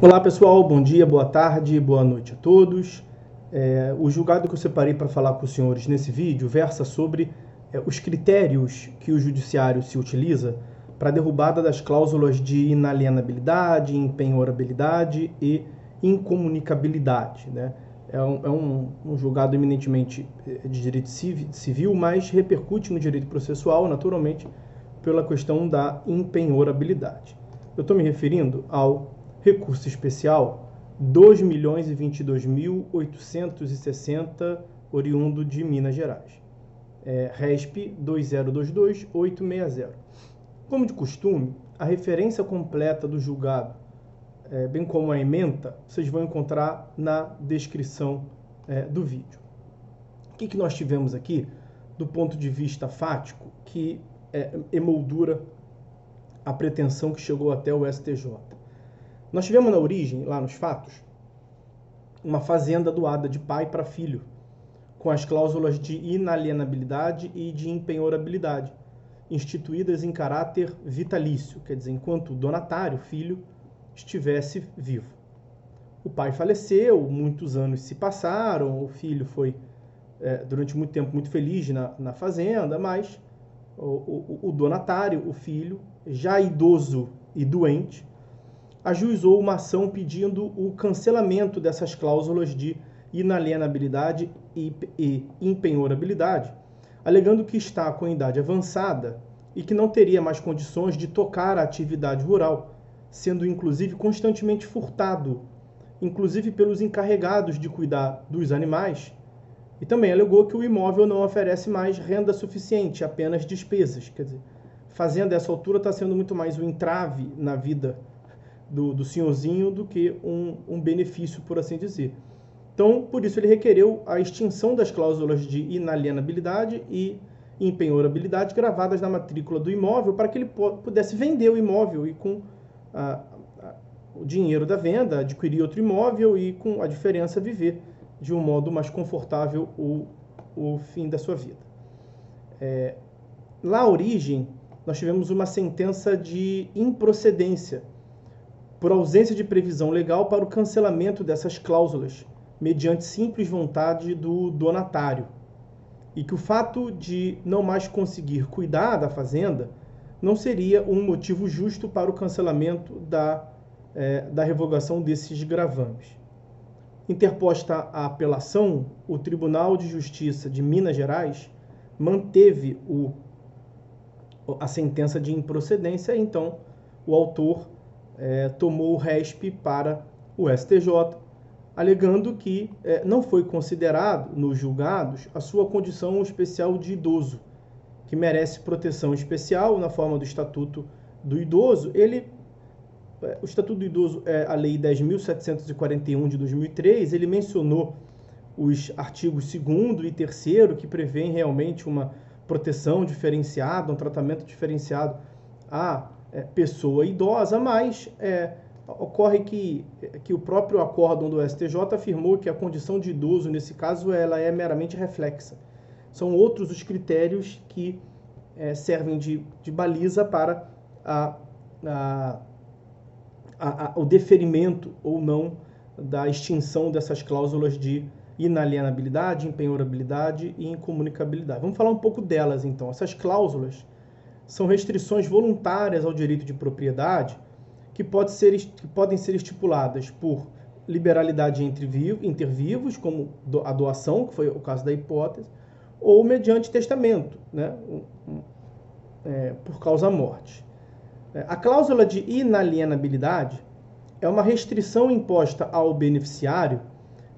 Olá pessoal, bom dia, boa tarde, boa noite a todos. O julgado que eu separei para falar com os senhores nesse vídeo versa sobre os critérios que o judiciário se utiliza para a derrubada das cláusulas de inalienabilidade, empenhorabilidade e incomunicabilidade, né? É um julgado eminentemente de direito civil, mas repercute no direito processual, naturalmente, pela questão da empenhorabilidade. Eu estou me referindo ao recurso especial 2.022.860, oriundo de Minas Gerais. RESP 2022-860. Como de costume, a referência completa do julgado, bem como a ementa, vocês vão encontrar na descrição do vídeo. O que nós tivemos aqui, do ponto de vista fático, que emoldura a pretensão que chegou até o STJ? Nós tivemos na origem, lá nos fatos, uma fazenda doada de pai para filho, com as cláusulas de inalienabilidade e de empenhorabilidade, instituídas em caráter vitalício, quer dizer, enquanto o donatário, filho, estivesse vivo. O pai faleceu, muitos anos se passaram, o filho foi, durante muito tempo, muito feliz na fazenda, mas o donatário, o filho, já idoso e doente, ajuizou uma ação pedindo o cancelamento dessas cláusulas de inalienabilidade e empenhorabilidade, alegando que está com idade avançada e que não teria mais condições de tocar a atividade rural, sendo inclusive constantemente furtado, inclusive pelos encarregados de cuidar dos animais, e também alegou que o imóvel não oferece mais renda suficiente, apenas despesas. Quer dizer, fazenda dessa altura está sendo muito mais um entrave na vida do senhorzinho do que um benefício, por assim dizer. Então, por isso ele requereu a extinção das cláusulas de inalienabilidade e empenhorabilidade gravadas na matrícula do imóvel para que ele pudesse vender o imóvel e com o dinheiro da venda adquirir outro imóvel e com a diferença viver de um modo mais confortável o fim da sua vida. Lá à origem, nós tivemos uma sentença de improcedência por ausência de previsão legal para o cancelamento dessas cláusulas, mediante simples vontade do donatário, e que o fato de não mais conseguir cuidar da fazenda não seria um motivo justo para o cancelamento da revogação desses gravames. Interposta a apelação, o Tribunal de Justiça de Minas Gerais manteve a sentença de improcedência, e então o autor tomou o RESP para o STJ, alegando que não foi considerado nos julgados a sua condição especial de idoso, que merece proteção especial na forma do Estatuto do Idoso. O Estatuto do Idoso é a Lei 10.741 de 2003, ele mencionou os artigos 2º e 3º, que prevêem realmente uma proteção diferenciada, um tratamento diferenciado à pessoa idosa, mas ocorre que o próprio acórdão do STJ afirmou que a condição de idoso, nesse caso, ela é meramente reflexa. São outros os critérios que servem de baliza para o deferimento ou não da extinção dessas cláusulas de inalienabilidade, empenhorabilidade e incomunicabilidade. Vamos falar um pouco delas, então. Essas cláusulas são restrições voluntárias ao direito de propriedade que podem ser estipuladas por liberalidade inter vivos, como a doação, que foi o caso da hipótese, ou mediante testamento, né, por causa-morte. A cláusula de inalienabilidade é uma restrição imposta ao beneficiário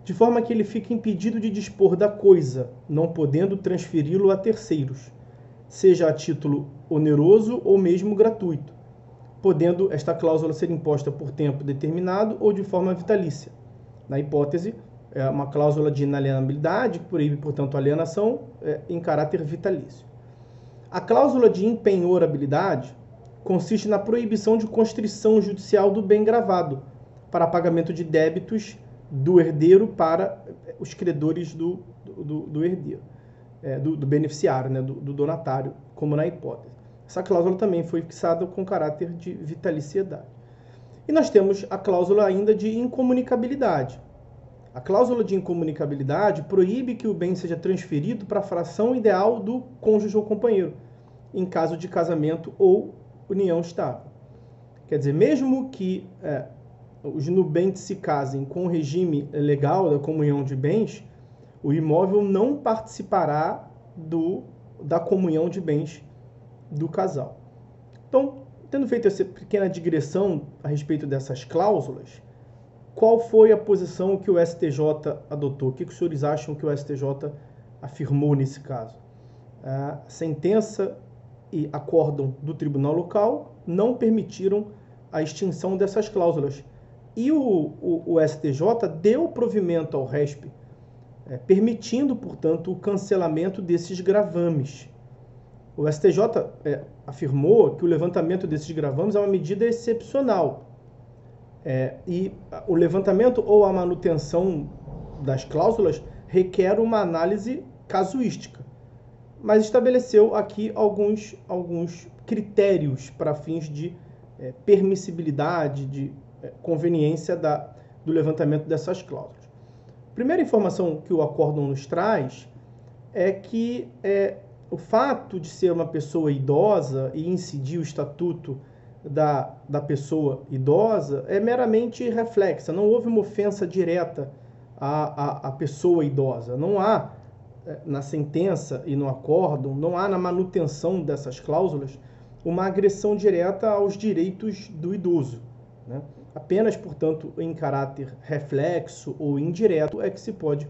de forma que ele fique impedido de dispor da coisa, não podendo transferi-lo a terceiros, seja a título oneroso ou mesmo gratuito, podendo esta cláusula ser imposta por tempo determinado ou de forma vitalícia. Na hipótese, é uma cláusula de inalienabilidade, que proíbe, portanto, a alienação em caráter vitalício. A cláusula de empenhorabilidade consiste na proibição de constrição judicial do bem gravado para pagamento de débitos do herdeiro para os credores do herdeiro, do beneficiário, né, do donatário, como na hipótese. Essa cláusula também foi fixada com caráter de vitaliciedade. E nós temos a cláusula ainda de incomunicabilidade. A cláusula de incomunicabilidade proíbe que o bem seja transferido para a fração ideal do cônjuge ou companheiro, em caso de casamento ou união estável. Quer dizer, mesmo que os nubentes se casem com o regime legal da comunhão de bens, o imóvel não participará da comunhão de bens do casal. Então, tendo feito essa pequena digressão a respeito dessas cláusulas, qual foi a posição que o STJ adotou? O que os senhores acham que o STJ afirmou nesse caso? A sentença e acórdão do tribunal local não permitiram a extinção dessas cláusulas. E o STJ deu provimento ao RESP, permitindo, portanto, o cancelamento desses gravames. O STJ afirmou que o levantamento desses gravames é uma medida excepcional. E o levantamento ou a manutenção das cláusulas requer uma análise casuística, mas estabeleceu aqui alguns critérios para fins de permissibilidade, de conveniência do levantamento dessas cláusulas. A primeira informação que o acórdão nos traz é que o fato de ser uma pessoa idosa e incidir o estatuto da pessoa idosa é meramente reflexa, não houve uma ofensa direta à pessoa idosa. Não há, na sentença e no acórdão, não há na manutenção dessas cláusulas uma agressão direta aos direitos do idoso, né? Apenas, portanto, em caráter reflexo ou indireto é que se pode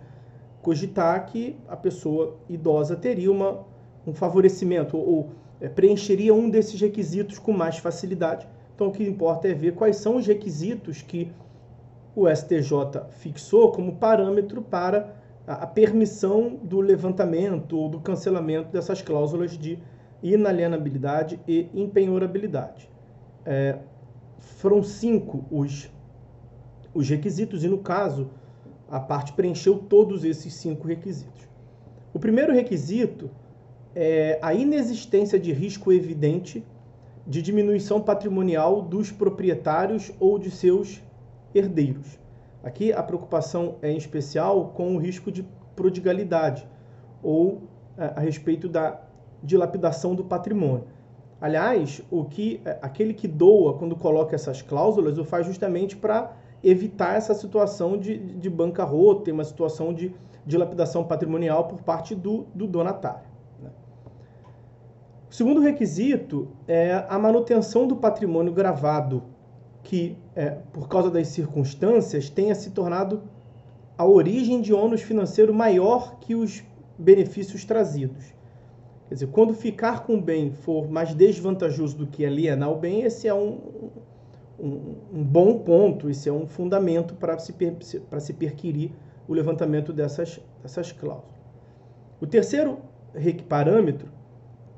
cogitar que a pessoa idosa teria um favorecimento ou preencheria um desses requisitos com mais facilidade. Então, o que importa é ver quais são os requisitos que o STJ fixou como parâmetro para a permissão do levantamento ou do cancelamento dessas cláusulas de inalienabilidade e impenhorabilidade. Foram 5 os requisitos e, no caso, a parte preencheu todos esses 5 requisitos. O primeiro requisito é a inexistência de risco evidente de diminuição patrimonial dos proprietários ou de seus herdeiros. Aqui a preocupação é em especial com o risco de prodigalidade ou a respeito da dilapidação do patrimônio. Aliás, aquele que doa, quando coloca essas cláusulas, o faz justamente para evitar essa situação de bancarrota e uma situação de dilapidação patrimonial por parte do donatário. O segundo requisito é a manutenção do patrimônio gravado, que, por causa das circunstâncias, tenha se tornado a origem de ônus financeiro maior que os benefícios trazidos. Quer dizer, quando ficar com o bem for mais desvantajoso do que alienar o bem, esse é um bom ponto, esse é um fundamento para se perquirir o levantamento dessas cláusulas. O terceiro parâmetro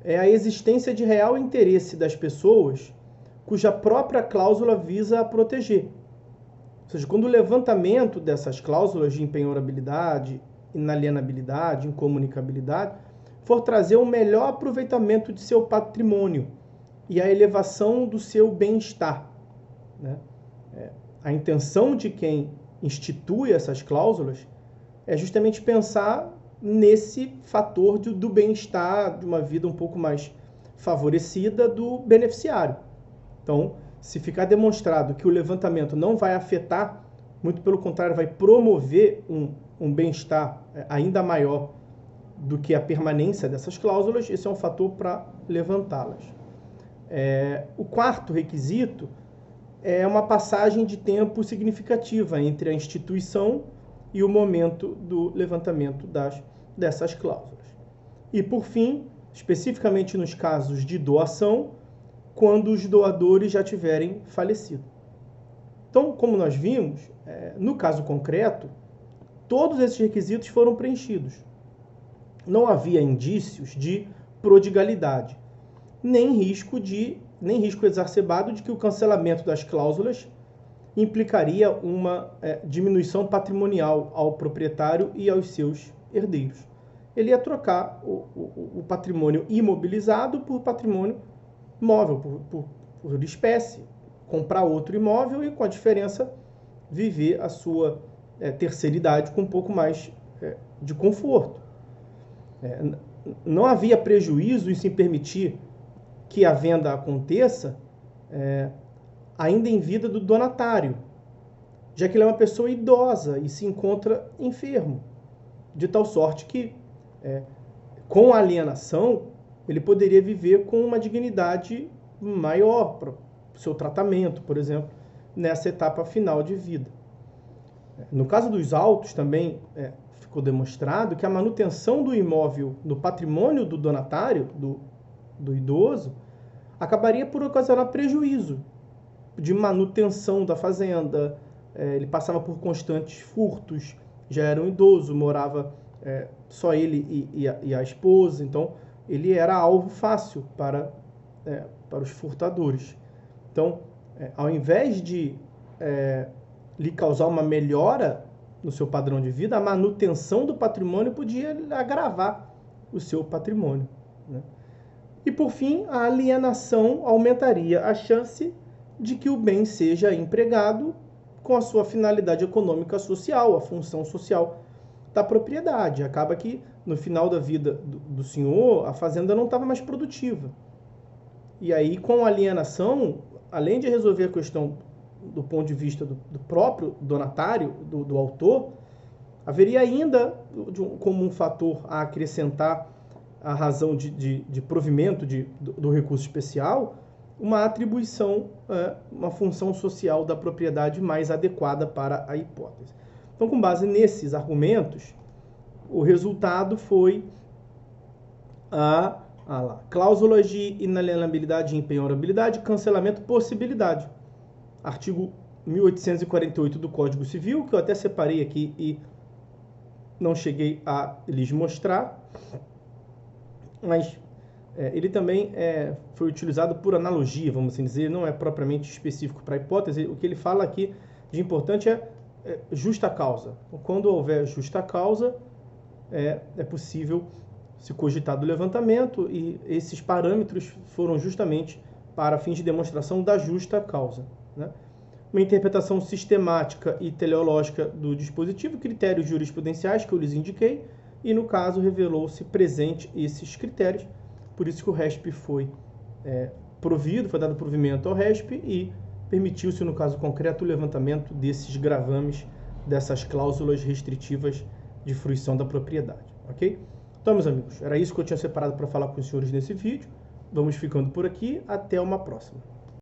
é a existência de real interesse das pessoas cuja própria cláusula visa a proteger. Ou seja, quando o levantamento dessas cláusulas de impenhorabilidade, inalienabilidade, incomunicabilidade, for trazer um melhor aproveitamento de seu patrimônio e a elevação do seu bem-estar, né? A intenção de quem institui essas cláusulas é justamente pensar nesse fator do bem-estar, de uma vida um pouco mais favorecida do beneficiário. Então, se ficar demonstrado que o levantamento não vai afetar, muito pelo contrário, vai promover um bem-estar ainda maior do que a permanência dessas cláusulas, esse é um fator para levantá-las. O quarto requisito é uma passagem de tempo significativa entre a instituição e o momento do levantamento dessas cláusulas. E, por fim, especificamente nos casos de doação, quando os doadores já tiverem falecido. Então, como nós vimos, no caso concreto, todos esses requisitos foram preenchidos. Não havia indícios de prodigalidade, nem risco exacerbado de que o cancelamento das cláusulas implicaria uma diminuição patrimonial ao proprietário e aos seus herdeiros. Ele ia trocar o patrimônio imobilizado por patrimônio móvel, por espécie, comprar outro imóvel e, com a diferença, viver a sua terceira idade com um pouco mais de conforto. Não havia prejuízo em se permitir que a venda aconteça ainda em vida do donatário, já que ele é uma pessoa idosa e se encontra enfermo, de tal sorte que, com a alienação, ele poderia viver com uma dignidade maior para o seu tratamento, por exemplo, nessa etapa final de vida. No caso dos autos, também ficou demonstrado que a manutenção do imóvel no patrimônio do donatário, do idoso, acabaria por ocasionar prejuízo de manutenção da fazenda. Ele passava por constantes furtos, já era um idoso, morava só ele e a esposa, então ele era alvo fácil para os furtadores. Então, ao invés de lhe causar uma melhora no seu padrão de vida, a manutenção do patrimônio podia agravar o seu patrimônio, né? E, por fim, a alienação aumentaria a chance de que o bem seja empregado com a sua finalidade econômica social, a função social da propriedade. Acaba que, no final da vida do senhor, a fazenda não estava mais produtiva. E aí, com a alienação, além de resolver a questão do ponto de vista do próprio donatário, do autor, haveria ainda, como um fator a acrescentar a razão de provimento do recurso especial, uma atribuição, uma função social da propriedade mais adequada para a hipótese. Então, com base nesses argumentos, o resultado foi cláusulas de inalienabilidade e impenhorabilidade, cancelamento, possibilidade. Artigo 1848 do Código Civil, que eu até separei aqui e não cheguei a lhes mostrar, mas ele também foi utilizado por analogia, vamos assim dizer, não é propriamente específico para a hipótese. O que ele fala aqui de importante é justa causa. Quando houver justa causa, é possível se cogitar do levantamento, e esses parâmetros foram justamente para fins de demonstração da justa causa, né? Uma interpretação sistemática e teleológica do dispositivo, critérios jurisprudenciais que eu lhes indiquei, e no caso revelou-se presente esses critérios, por isso que o RESP foi foi dado provimento ao RESP e permitiu-se, no caso concreto, o levantamento desses gravames, dessas cláusulas restritivas de fruição da propriedade, ok? Então, meus amigos, era isso que eu tinha separado para falar com os senhores nesse vídeo. Vamos ficando por aqui, até uma próxima.